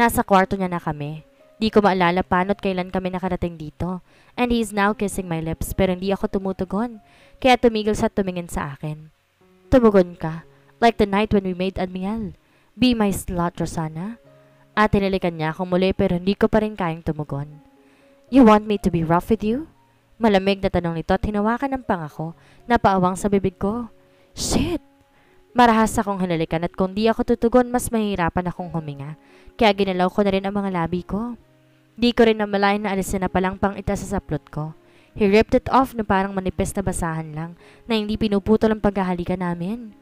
Nasa kwarto niya na kami. Di ko maalala paano't kailan kami nakarating dito. And he is now kissing my lips pero hindi ako tumutugon. Kaya tumigil siya at tumingin sa akin. Tumugon ka. Like the night when we made Admiel. Be my slut, Rosanna. At tinalikan niya ako muli pero hindi ko pa rin kayang tumugon. You want me to be rough with you? Malamig na tanong nito at hinawakan ng pangako na paawang sa bibig ko. Shit! Marahas akong hinalikan at kung di ako tutugon mas mahihirapan akong huminga. Kaya ginalaw ko na rin ang mga labi ko. Di ko rin namalayan na alisin na palang pang ita sa saplot ko. He ripped it off na parang manipis na basahan lang na hindi pinuputol ang paghahalikan namin.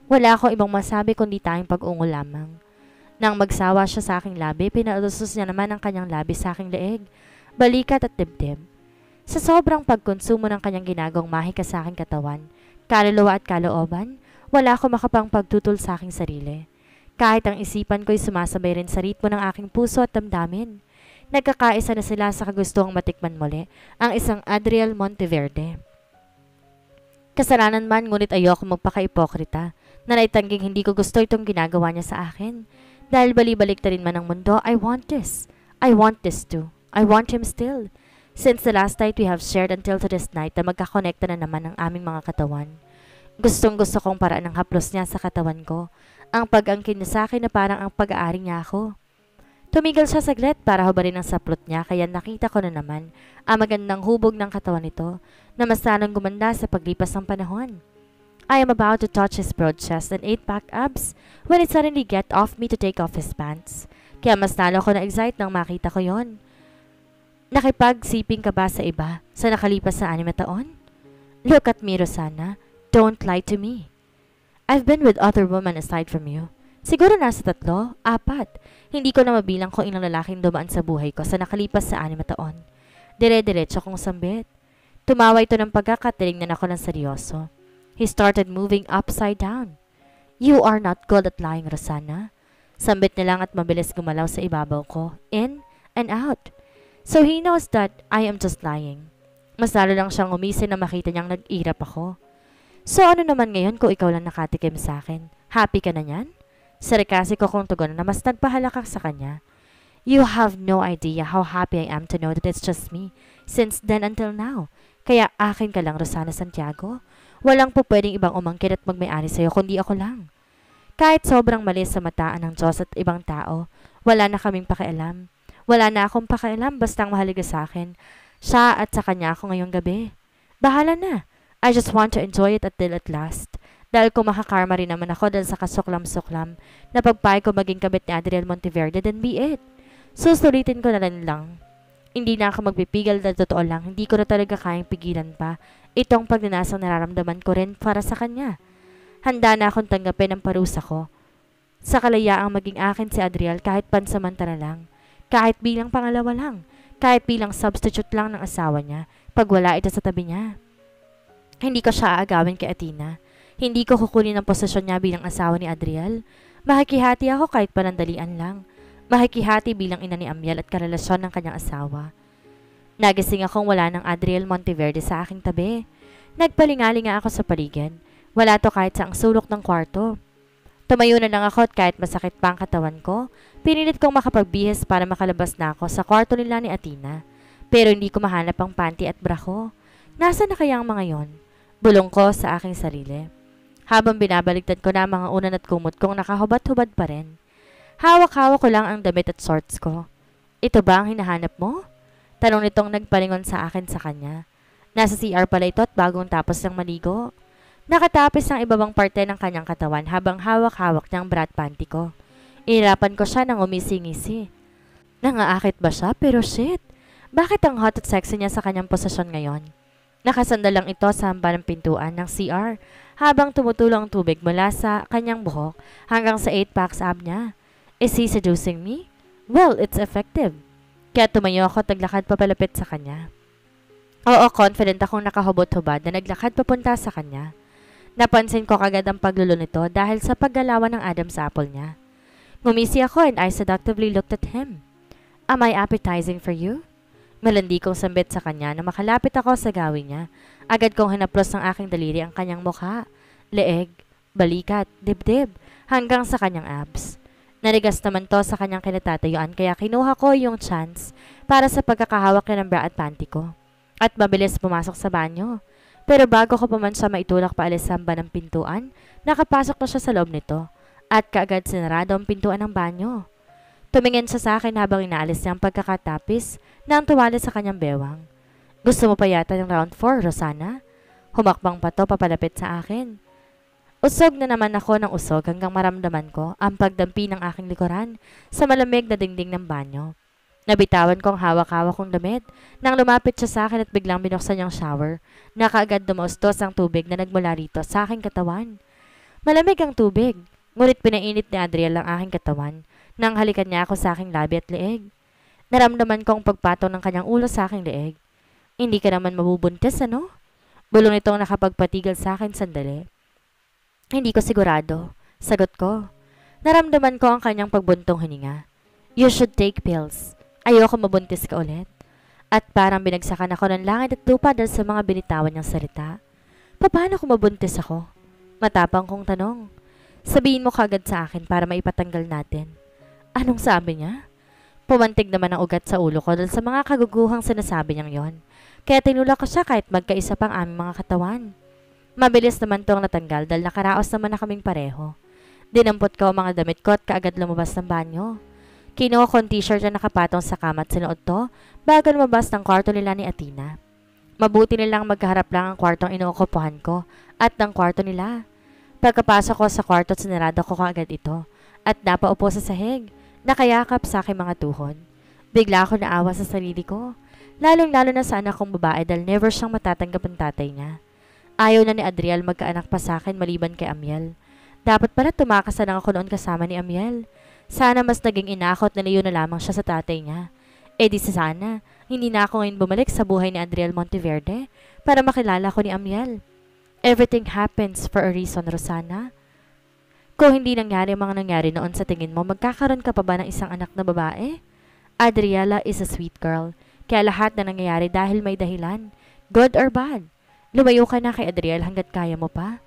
Wala akong ibang masabi kundi tayong pag-ungol lamang. Nang magsawa siya sa aking labi, pinausos niya naman ang kanyang labi sa aking leeg, balikat at dibdib. Sa sobrang pagkonsumo ng kanyang ginagawang mahika sa aking katawan, kaluluwa at kalooban, wala akong makapang pagtutol sa aking sarili. Kahit ang isipan ko'y sumasabay rin sa ritmo ng aking puso at damdamin. Nagkakaisa na sila sa kagustuhang matikman muli ang isang Adriel Monteverde. Kasalanan man ngunit ayoko magpaka-ipokrita na naitangging hindi ko gusto itong ginagawa niya sa akin. Dahil balibalik na rin man ang mundo, I want this. I want this too. I want him still. Since the last night we have shared until to this night na magkakonekta na naman ang aming mga katawan. Gustong gusto kong paraan ng haplos niya sa katawan ko. Ang pag-angkin niya sa akin na parang ang pag-aari niya ako. Tumigil siya saglit para hubarin ang saplot niya kaya nakita ko na naman ang magandang hubog ng katawan nito na mas lalong gumanda sa paglipas ng panahon. I am about to touch his broad chest and 8-pack abs when it suddenly get off me to take off his pants. Kaya mas lalo ko na-excite nang makita ko yon. Nakipagsiping ka ba sa iba sa nakalipas na 6 na taon? Look at me, Rosanna. Don't lie to me. I've been with other women aside from you. Siguro nasa 3, 4. Hindi ko na mabilang kung ilang lalaking dumaan sa buhay ko sa nakalipas sa 6 na taon. Dire-diretso kong sambit. Tumawa ito ng pagkakatinignan ako ng seryoso. He started moving upside down. You are not good at lying, Rosanna. Sambit na lang at mabilis gumalaw sa ibabaw ko, in and out. So he knows that I am just lying. Mas lalo lang siyang umisin na makita niyang nag-irap ako. So ano naman ngayon kung ikaw lang nakatikim sa akin? Happy ka na niyan? Sarikasi ko kung tugon na mas nagpahalakak sa kanya. You have no idea how happy I am to know that it's just me since then until now. Kaya akin ka lang, Rosanna Santiago. Walang po pwedeng ibang umangkin at magmay-ari sa'yo kundi ako lang. Kahit sobrang mali sa mataan ng Diyos at ibang tao, wala na kaming pakialam. Wala na akong pakialam bastang mahalaga sa akin. Siya at sa kanya ako ngayong gabi. Bahala na. I just want to enjoy it until at last. Dahil kung makakarma rin naman ako dahil sa kasuklam-suklam na pagpay ko maging kabit ni Adriel Monteverde, then be it. Susulitin ko na lang. Hindi na ako magpipigil dahil totoo lang, hindi ko na talaga kayang pigilan pa itong pagnanasang nararamdaman ko rin para sa kanya. Handa na akong tanggapin ang parusa ko. Sa kalayaang maging akin si Adriel kahit pansamantala lang, kahit bilang pangalawa lang, kahit bilang substitute lang ng asawa niya pag wala ito sa tabi niya. Hindi ko siya aagawin kay Athena. Hindi ko kukunin ang posisyon niya bilang asawa ni Adriel. Makikihati ako kahit panandalian lang. Makikihati bilang ina ni Amiel at karelasyon ng kanyang asawa. Nagising akong wala ng Adriel Monteverde sa aking tabi. Nagpalingali nga ako sa paligid. Wala to kahit sa ang sulok ng kwarto. Tumayo na lang ako at kahit masakit pa ang katawan ko, pinilit kong makapagbihis para makalabas na ako sa kwarto nila ni Athena. Pero hindi ko mahanap ang panty at bra ko. Nasaan na kaya ang mga yon? Bulong ko sa aking sarili. Habang binabaligtad ko na mga unan at kumot kong nakahubad-hubad pa rin. Hawak-hawak ko lang ang damit at shorts ko. Ito ba ang hinahanap mo? Tanong nitong nagpalingon sa akin sa kanya. Nasa CR pala ito at bagong tapos ng maligo. Nakatapis ng ibabang parte ng kanyang katawan habang hawak-hawak niyang bra at panty ko. Inirapan ko siya ng umisi-ngisi. Nangaakit ba siya? Pero shit! Bakit ang hot at sexy niya sa kanyang posisyon ngayon? Nakasandal lang ito sa hamba ng pintuan ng CR habang tumutulong ang tubig mula sa kanyang buhok hanggang sa 8-packs ab niya. Is he seducing me? Well, it's effective. Kaya tumayo ako at naglakad papalapit sa kanya. Oo, confident akong nakahubot-hubad na naglakad papunta sa kanya. Napansin ko kagad ang paglulo nito dahil sa paggalawan ng Adam's apple niya. Ngumisi ako and I seductively looked at him. Am I appetizing for you? Malandi kong sambit sa kanya na makalapit ako sa gawin niya. Agad kong hinaplos ng aking daliri ang kanyang mukha, leeg, balikat, dibdib, hanggang sa kanyang abs. Narigas naman to sa kanyang kinatatayuan kaya kinuha ko yung chance para sa pagkakahawak niya ng bra at panty ko. At mabilis pumasok sa banyo. Pero bago ko pa man siya maitulak paalis sa hamba ng pintuan, nakapasok na siya sa loob nito at kaagad sinarado ang pintuan ng banyo. Tumingin siya sa akin habang inaalis niya ang pagkakatapis na ang tuwali sa kanyang bewang. Gusto mo pa yata ng round 4, Rosana? Humakbang pa to papalapit sa akin. Usog na naman ako ng usog hanggang maramdaman ko ang pagdampi ng aking likuran sa malamig na dingding ng banyo. Nabitawan ko ang hawak-hawak kong damit nang lumapit siya sa akin at biglang binuksan niyang shower na kaagad dumaustos ang tubig na nagmula rito sa aking katawan. Malamig ang tubig, ngunit pinainit ni Adriel ang aking katawan nang halikan niya ako sa aking labi at leeg. Naramdaman ko ang pagpatong ng kanyang ulo sa aking leeg. Hindi ka naman mabubuntis, ano? Bulong nitong nakapagpatigil sa akin sandali. Hindi ko sigurado. Sagot ko. Naramdaman ko ang kanyang pagbuntong hininga. You should take pills. Ayoko mabuntis ka ulit. At parang binagsakan ako ng langit at lupa dahil sa mga binitawan niyang salita. Paano kung mabuntis ako? Matapang kong tanong. Sabihin mo kagad sa akin para maipatanggal natin. Anong sabi niya? Pumantig naman ang ugat sa ulo ko dahil sa mga kaguguhang sinasabi niyang yon. Kaya tinulak ko siya kahit magkaisa pang aming mga katawan. Mabilis naman to ang natanggal dahil nakaraos naman na kaming pareho. Dinampot ko ang mga damit ko at kaagad lumabas ng banyo. Kinuha ko ang t-shirt na nakapatong sa kama at sinuot to bago lumabas ng kwarto nila ni Athena. Mabuti nilang magkaharap lang ang kwartong inuukupuhan ko at ng kwarto nila. Pagkapasok ko sa kwarto at sinarado ko kaagad ito at napaupo sa sahig. Nakayakap sa aking mga tuhod. Bigla ako naawa sa sarili ko. Lalong-lalo na sa anak kong babae dahil never siyang matatanggap ang tatay niya. Ayaw na ni Adriel magkaanak pa sa akin maliban kay Amiel. Dapat pala tumakas na lang ako noon kasama ni Amiel. Sana mas naging inakot na niyo na lamang siya sa tatay niya. Eh di sana, hindi na ako ngayon bumalik sa buhay ni Adriel Monteverde para makilala ko ni Amiel. Everything happens for a reason, Rosana. Kung hindi nangyari ang mga nangyari noon sa tingin mo, magkakaroon ka pa ba ng isang anak na babae? Adriela is a sweet girl, kaya lahat na nangyayari dahil may dahilan, good or bad. Lumayo ka na kay Adriel hanggat kaya mo pa.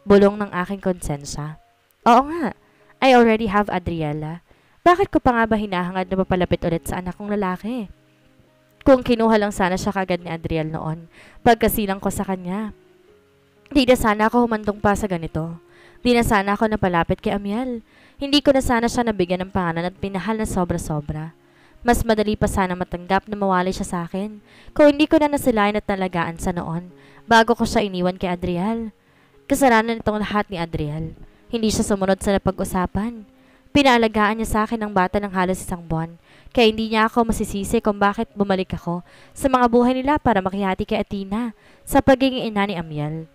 Bulong ng aking konsensya. Oo nga, I already have Adriela. Bakit ko pa nga ba hinahangad na mapalapit ulit sa anak kong lalaki? Kung kinuha lang sana siya kagad ni Adriel noon, pagkasilang ko sa kanya. Di na sana ako humandong pa sa ganito. Di na sana ako napalapit kay Amiel. Hindi ko na sana siya nabigyan ng pangalan at pinahal na sobra-sobra. Mas madali pa sana matanggap na mawali siya sa akin kung hindi ko na nasilayan at nalagaan sa noon bago ko siya iniwan kay Adriel. Kasalanan itong lahat ni Adriel. Hindi siya sumunod sa napag-usapan. Pinaalagaan niya sa akin ang bata ng halos isang buwan, kaya hindi niya ako masisisi kung bakit bumalik ako sa mga buhay nila para makihati kay Athena sa pagiging ina ni Amiel.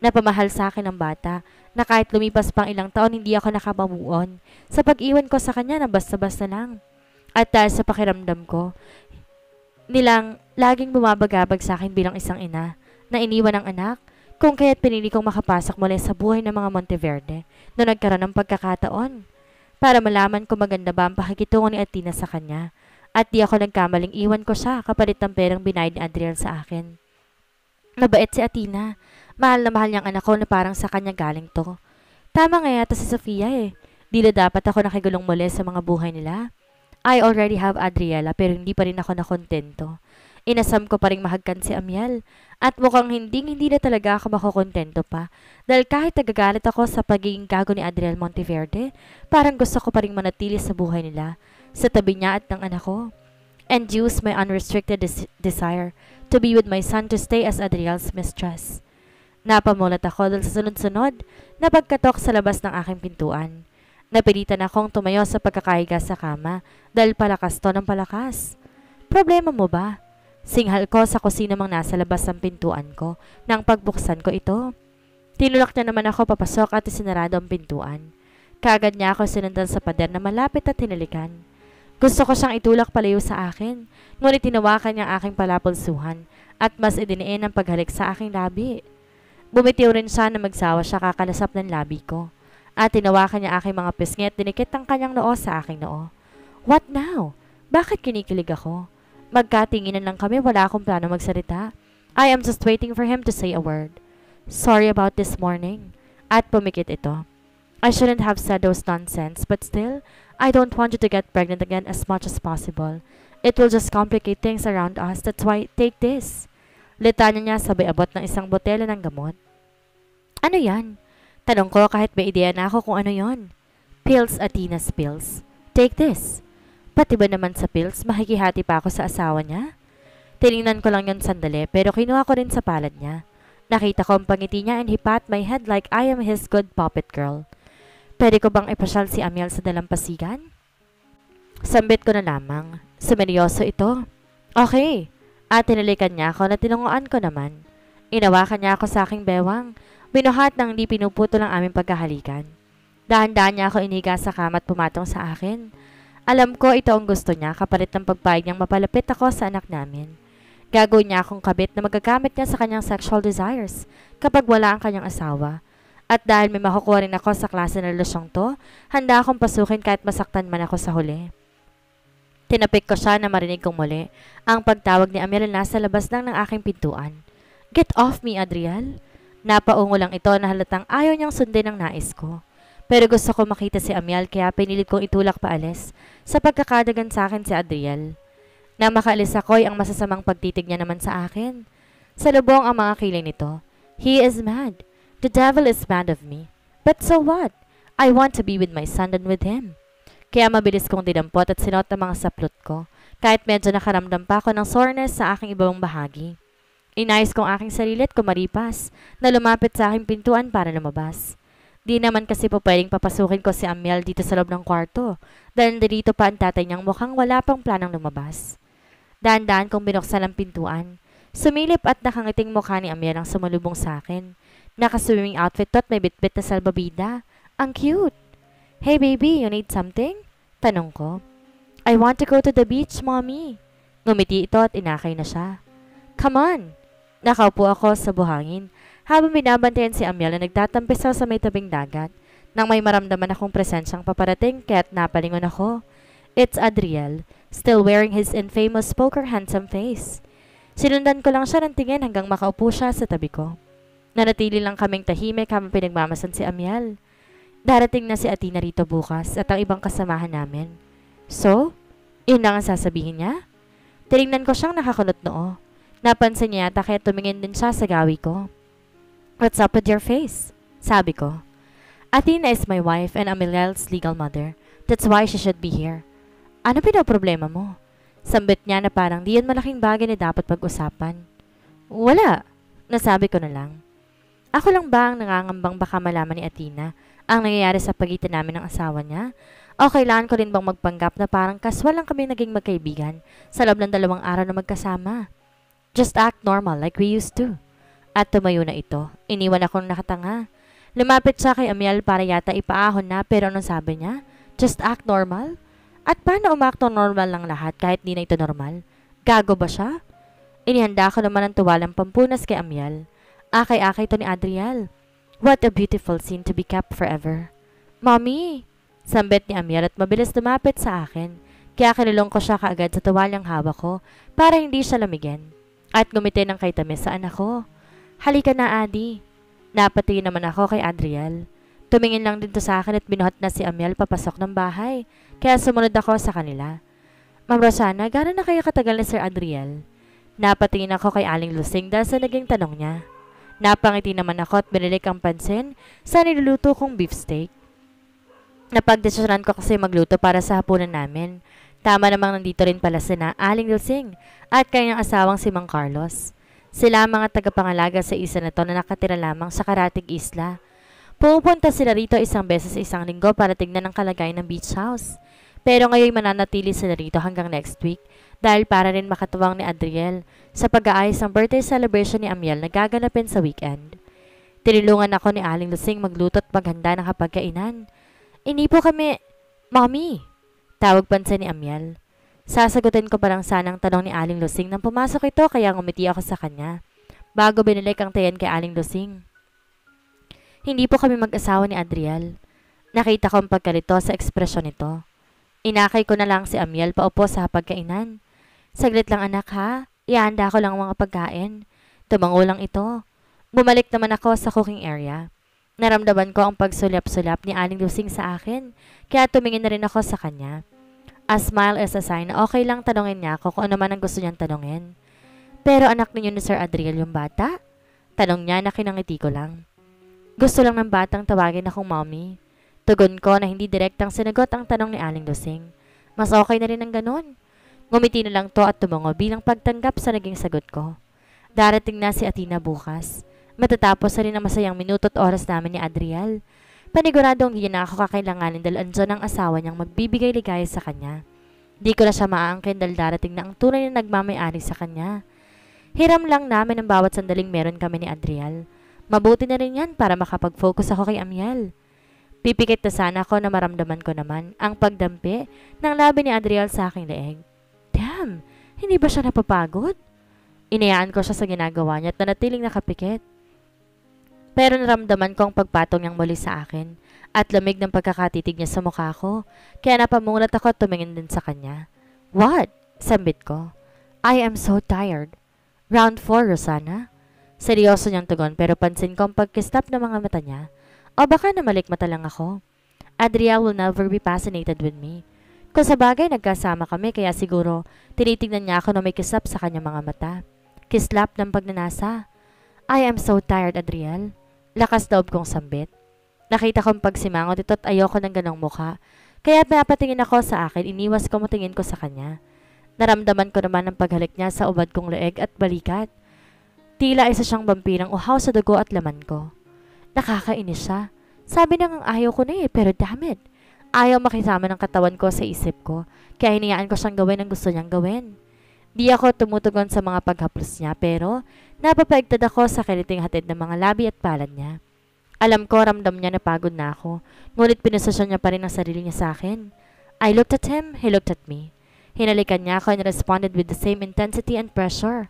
Napamahal sa akin ang bata na kahit lumipas pang ilang taon hindi ako nakapamuon sa pag-iwan ko sa kanya na basta-basta lang. At dahil sa pakiramdam ko, nilang laging bumabagabag sa akin bilang isang ina na iniwan ng anak, kung kaya't pinili kong makapasok muli sa buhay ng mga Monteverde na nagkaroon ng pagkakataon para malaman kung maganda ba ang pakikitungo ni Athena sa kanya at di ako nagkamaling iwan ko siya kapalit ng perang binayad ni Adriel sa akin. Mabait si Athena. Mahal na mahal niyang anak ko na parang sa kanya galing to. Tama nga yata si Sofia eh. Di na dapat ako nakigulong muli sa mga buhay nila. I already have Adriela pero hindi pa rin ako nakontento. Inasam ko pa rin mahagkan si Amiel at mukhang hindi na talaga ako makokontento pa dahil kahit nagagalit ako sa pagiging gago ni Adriel Monteverde, parang gusto ko pa rin manatili sa buhay nila, sa tabi niya at ng anak ko. And use my unrestricted desire to be with my son to stay as Adriel's mistress. Napamulat ako dahil sa sunod-sunod na pagkatok sa labas ng aking pintuan. Napilitan akong tumayo sa pagkakahiga sa kama dahil palakas to ng palakas. Problema mo ba? Singhal ko sa kusina mang nasa labas ng pintuan ko nang pagbuksan ko ito. Tinulak niya naman ako papasok at isinarado ang pintuan. Kaagad niya ako sinundan sa pader na malapit at hinalikan. Gusto ko siyang itulak palayo sa akin, ngunit tinawakan niya ang aking palapulsuhan at mas idiniin ang paghalik sa aking labi. Bumitiw rin siya na magsawa siya kakalasap ng labi ko. At tinawakan niya aking mga pisngi at dinikit ang kanyang noo sa aking noo. What now? Bakit kinikilig ako? Magkatinginan lang kami, wala akong plano magsalita. I am just waiting for him to say a word. Sorry about this morning. At pumikit ito. I shouldn't have said those nonsense, but still, I don't want you to get pregnant again as much as possible. It will just complicate things around us. That's why, take this. Litanya niya sabay abot ng isang botella ng gamot. Ano yan? Tanong ko kahit may ideya na ako kung ano yon. Pills, Athena's pills. Take this. Pati ba naman sa pills, makikihati pa ako sa asawa niya? Tiningnan ko lang yon sandali pero kinuha ko rin sa palad niya. Nakita ko ang pangiti niya and he pat my head like I am his good puppet girl. Pwede ko bang ipasyal si Amiel sa dalampasigan? Sambit ko na lamang. Sumeryoso ito. Okay. At tinalikan niya ako na tinunguan ko naman. Inawakan niya ako sa aking bewang. Binuhat ng hindi pinuputo ang aming pagkahalikan. Dahan-dahan niya ako iniga sa kama at pumatong sa akin. Alam ko ito ang gusto niya kapalit ng pagpayag niyang mapalapit ako sa anak namin. Gagawin niya akong kabit na magagamit niya sa kanyang sexual desires kapag wala ang kanyang asawa. At dahil may makukuha rin ako sa klase ng relasyon to, handa akong pasukin kahit masaktan man ako sa huli. Tinapik ko siya na marinig kong muli ang pagtawag ni Amiel na nasa labas lang ng aking pintuan. Get off me, Adriel! Napaungo lang ito na halatang ayaw niyang sundin ang nais ko. Pero gusto ko makita si Amiel kaya pinilit kong itulak paalis sa pagkakadagan sa akin si Adriel. Na makaalis ako'y ang masasamang pagtitig niya naman sa akin. Sa lubong ang mga kilay nito. He is mad. The devil is mad of me. But so what? I want to be with my son and with him. Kaya mabilis kong dinampot at sinuot ang mga saplot ko. Kahit medyo nakaramdam pa ako ng soreness sa aking ibang bahagi. Inayos kong aking sarili at kumaripas na lumapit sa aking pintuan para lumabas. Di naman kasi po pwedeng papasukin ko si Amiel dito sa loob ng kwarto dahil dito pa ang tatay niyang mukhang wala pang planong lumabas. Dahan-dahan kong binuksan ang pintuan. Sumilip at nakangiting mukha ni Amiel ang sumalubong sa akin. Naka-swimming outfit to at may bitbit na salbabida. Ang cute! Hey baby, you need something? Tanong ko. I want to go to the beach, mommy. Ngumiti ito at inakay na siya. Come on! Nakaupo ako sa buhangin habang binabantayan si Amiel na nagtatampisaw sa may tabing dagat nang may maramdaman akong presensyang paparating kaya't napalingon ako. It's Adriel, still wearing his infamous poker handsome face. Sinundan ko lang siya ng tingin hanggang makaupo siya sa tabi ko. Nanatili lang kaming tahimik habang pinagmamasan si Amiel. Darating na si Athena rito bukas at ang ibang kasamahan namin. So, yun lang ang sasabihin niya? Tinignan ko siyang nakakunot noo. Napansin niya yata kaya tumingin din siya sa gawi ko. What's up with your face? Sabi ko. Athena is my wife and Amiel's legal mother. That's why she should be here. Ano pinaproblema mo? Sambit niya na parang di yan malaking bagay na dapat pag-usapan. Wala. Nasabi ko na lang. Ako lang ba ang nangangambang baka malaman ni Athena ang nangyayari sa pagitan namin ng asawa niya? O kailangan ko rin bang magpanggap na parang kaswal lang kami naging magkaibigan sa loob ng 2 araw na magkasama? Just act normal like we used to. At tumayo na ito. Iniwan akong nakatanga. Lumapit siya kay Amiel para yata ipaahon na pero anong sabi niya? Just act normal? At paano umakto normal lang lahat kahit di na ito normal? Gago ba siya? Inihanda ko naman ang tuwalang pampunas kay Amiel. Akay-akay to ni Adriel. What a beautiful scene to be kept forever. Mommy! Sambit ni Amiel at mabilis lumapit sa akin. Kaya kinulong ko siya kaagad sa tuwalyang hawak ko para hindi siya lamigin. At ngumiti ng kay tamis sa anak ko. Halika na, Adi. Napatingin naman ako kay Adriel. Tumingin lang din to sa akin at binuhat na si Amiel papasok ng bahay. Kaya sumunod ako sa kanila. Ma'am Rosana, gano'n na kayo katagal ni Sir Adriel? Napatingin ako kay Aling Lusing dahil sa naging tanong niya. Napangiti naman ako at binilik ang pansin sa niluluto kong beefsteak. Napagdesisyonan ko kasi magluto para sa hapunan namin. Tama namang nandito rin pala sina Aling Lusing at kanyang asawang si Mang Carlos. Sila ang mga tagapangalaga sa isa na to na nakatira lamang sa Karatig Isla. Pumupunta sila rito isang beses sa isang linggo para tignan ang kalagayan ng beach house. Pero ngayon mananatili sila rito hanggang next week dahil para rin makatuwang ni Adriel sa pag-aayos ng birthday celebration ni Amiel na gaganapin sa weekend. Tinulungan ako ni Aling Lusing magluto at maghanda ng hapagkainan. Inipo kami, Mommy! Tawag pansin ni Amiel. Sasagutin ko parang sanang tanong ni Aling Lusing nang pumasok ito kaya ngumiti ako sa kanya. Bago binilik ang tayan kay Aling Lusing. Hindi po kami mag-asawa ni Adriel. Nakita ko ang pagkalito sa ekspresyon nito. Inakay ko na lang si Amiel paupo sa hapagkainan. Saglit lang anak ha, ihanda ko lang ang mga pagkain. Tumango lang ito. Bumalik naman ako sa cooking area. Naramdaman ko ang pagsulyap-sulyap ni Aling Lusing sa akin, kaya tumingin na rin ako sa kanya. A smile is a sign na okay lang tanongin niya ako kung ano man ang gusto niyang tanongin. Pero anak ninyo ni Sir Adriel yung bata? Tanong niya na kinangiti ko lang. Gusto lang ng batang tawagin akong mommy. Tugon ko na hindi direktang sinagot ang tanong ni Aling Lusing. Mas okay na rin ang ganun. Ngumiti na lang to at tumungo bilang pagtanggap sa naging sagot ko. Darating na si Athena bukas. Matatapos na rin ang masayang minuto at oras namin ni Adriel. Paniguradong hindi na ako kakailanganin dahil andyan ang asawa niyang magbibigay ligaya sa kanya. Di ko na siya maaangkin dahil darating na ang tunay na nagmamayari sa kanya. Hiram lang namin ang bawat sandaling meron kami ni Adriel. Mabuti na rin yan para makapag-focus ako kay Amiel. Pipikit na sana ako na maramdaman ko naman ang pagdampi ng labi ni Adriel sa aking leeg. Damn! Hindi ba siya napapagod? Inayaan ko siya sa ginagawa niya at nanatiling nakapikit. Pero naramdaman ko ang pagpatong niyang muli sa akin at lamig ng pagkakatitig niya sa mukha ko, kaya napamulat ako at tumingin din sa kanya. What? Sambit ko. I am so tired. Round 4, Rosanna. Seryoso niyang tugon pero pansin ko ang pagkistap ng mga mata niya. O baka namalikmata lang ako. Adriel will never be fascinated with me. Kung sa bagay nagkasama kami kaya siguro tinitignan niya ako na may kisap sa kanyang mga mata. Kislap ng pagnanasa. I am so tired, Adriel. Lakas loob kong sambit. Nakita kong pagsimangot ito at ayoko ng ganong mukha. Kaya pinapatingin ako sa akin, iniwas ko matingin ko sa kanya. Naramdaman ko naman ang paghalik niya sa ubad kong leeg at balikat. Tila isa siyang vampirang uhaw sa dugo at laman ko. Nakakainis siya. Sabi na ngang ayaw ko na pero dammit. Ayaw makisama ng katawan ko sa isip ko, kaya hinayaan ko siyang gawin ang gusto niyang gawin. Di ako tumutugon sa mga paghaplos niya pero napapaigtad ako sa kiliting hatid ng mga labi at palad niya. Alam ko ramdam niya na pagod na ako, ngunit pinasasyon niya pa rin ang sarili niya sa akin. I looked at him, he looked at me. Hinalikan niya ako and responded with the same intensity and pressure.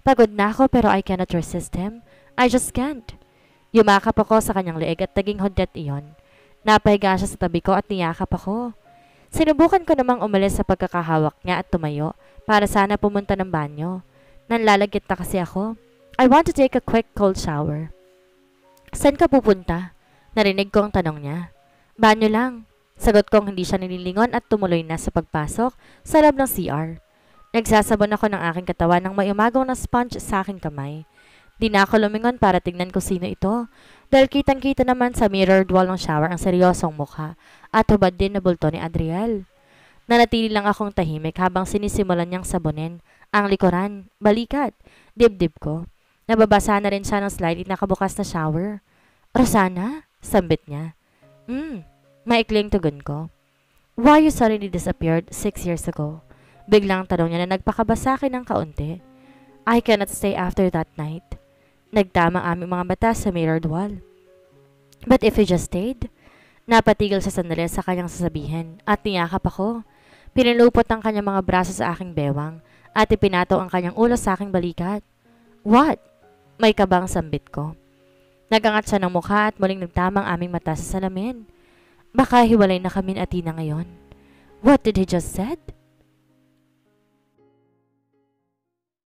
Pagod na ako pero I cannot resist him. I just can't. Yumakap ako sa kanyang leeg at naging hudyat iyon. Napahiga siya sa tabi ko at niyakap ako. Sinubukan ko namang umalis sa pagkakahawak niya at tumayo para sana pumunta ng banyo. Nanlalagkit na kasi ako. I want to take a quick cold shower. Saan ka pupunta? Narinig ko ang tanong niya. Banyo lang. Sagot kong hindi siya nililingon at tumuloy na sa pagpasok sa loob ng CR. Nagsasabon ako ng aking katawan ng may umagaw na sponge sa aking kamay. Di na ako lumingon para tignan ko sino ito. Dahil kitang-kita naman sa mirrored wall ng shower ang seryosong mukha at hubad din na bulto ni Adriel. Nanatili lang akong tahimik habang sinisimulan niyang sabunin ang likuran, balikat, dibdib ko. Nababasa na rin siya ng slightly nakabukas na shower. Rosanna? Sambit niya. Maikling tugon ko. Why you suddenly disappeared 6 years ago? Biglang tanong niya na nagpakaba sa akin ng kaunti. I cannot stay after that night. Nagtama aming mga mata sa mirrored wall. But if you just stayed? Napatigil sa sandali sa kanyang sasabihin at niyakap ako. Pinulupot ang kanyang mga braso sa aking bewang at ipinato ang kanyang ulo sa aking balikat. What? May kabang sambit ko. Nagangat siya ng mukha at muling nagtamang aming mata sa salamin. Baka hiwalay na kami ni Athena ngayon. What did he just said?